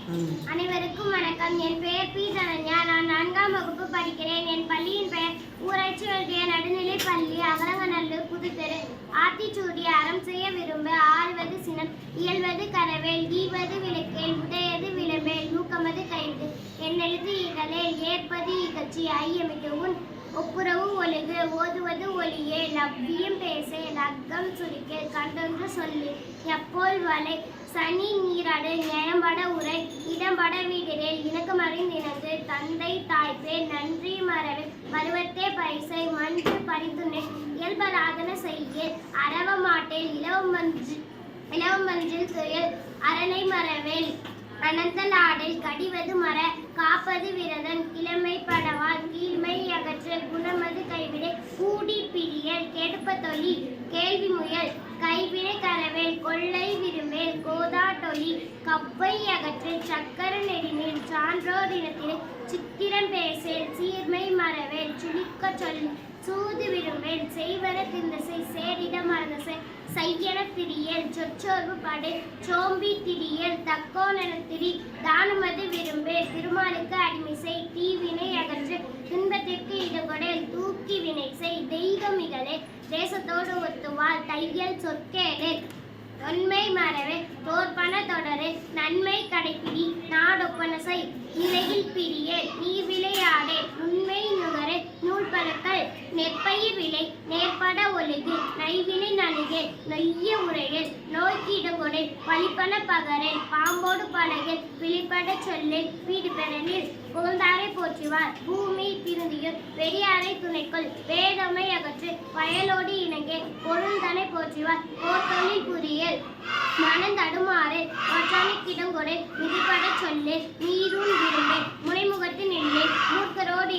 அனைவருக்கும் வணக்கம். என் பெயர் பி தனன்யா. நான் 4ஆம் வகுப்பு படிக்கிறேன். என் பள்ளியின் பெயர் ஊராட்சி ஒன்றிய நடுநிலைப் பள்ளி, அகலங்கநல்லூர், புதுத்தெரு. ஆத்திச்சூடி அறம் செய்ய விரும்ப, ஆழ்வது சினம், இயல்வது கரவேல், ஈவது விளக்கேல், உடையது விளம்பேல், நூக்கமது கைவிடு, என்னெழுது இகழேல், ஏற்பது இகழ்ச்சி, ஐயமிட்டு உன் ஒப்புரவு ஒழுகு, ஓதுவது ஒளியே, லவ்வியம் பேசே, லக்கம் சுருக்கே, கண்டொன்று சொல்லி, எப்போல் வலை, சனி நீராடு, நியம்பட உரை, இடம்பட வீடிரேல், இணக்கமறிந்தினது, தந்தை தாய்ப்பேர், நன்றி மறவே, பருவத்தே பரிசை, மன்று பரிந்துணை, இயல்பராதன செய்ய, அரவ மாட்டேல், இளவமஞ்சில் துயல், அரணை மறவேல், அனந்தலாடல், கடிவது மர, காப்பது விரதன், கிழமை படவால், கீழ்மை அகற்ற, குணமது கைவிடை, கூடி பிரியல், கெடுப்ப தொழி, கேள்வி முயல், கைவினை கரவேல், கொள்ளை விரும்பேல், கோதாட்டொலி, கப்பை அகற்று, சக்கர நெறிமேல், சான்றோர் இனத்திலே, சித்திரம் பேசேல், சீர்மை மறவேல், சுழிக்க சொல்லி, சூது விரும்பேல், செய்வன திந்தசை, சேரிட மறந்தசை, செய்யன திரியல், சொற்சோர்வு படை, சோம்பி திரியல், தக்கோனென திரி, தானுமது விரும்பேல், திருமாலுக்கு அடிமிசை, தீவினை அகற்று, துன்பத்திற்கு இடகொடேல், தூக்கி வினை செய், தெய்வமிகளே, தேசத்தோடு ஒத்துவாள், தையல் சொற்கேடேல், தொன்மை மறவே, தோற்பன தொடரே, நன்மை கடைப்பிடி, நாடொப்பன செய், இறையில் பிரியே, நீ விளையாடே, உண்மை நுகரே, நூல் பழக்கல், நெற்பயிர் விளை, நேர்பட ஒழுகு, நைவினை நணுகே, நொய்ய உரையில், நோய்க்கு இடங்கொடே, வழிப்பன பகரேல், பாம்போடு பழகில், விழிப்பட சொல்லில், வீடு பெறனில், புகழ்ந்தாரை போற்றுவார், பூமி திருந்தியும், வெடியாரை துணைக்குள், வேதமை அகற்று, வயலோடு இணங்கே, பொருள்தனை போற்றுவார், போர்த்தொழில் புரியல், மனம் தடுமாறு, ஒற்றானுக்கிடம் கொடை, மிதிப்பட சொல்லு, நீரும் விரும்பே, முனைமுகத்து நின்று, மூர்க்கரோடு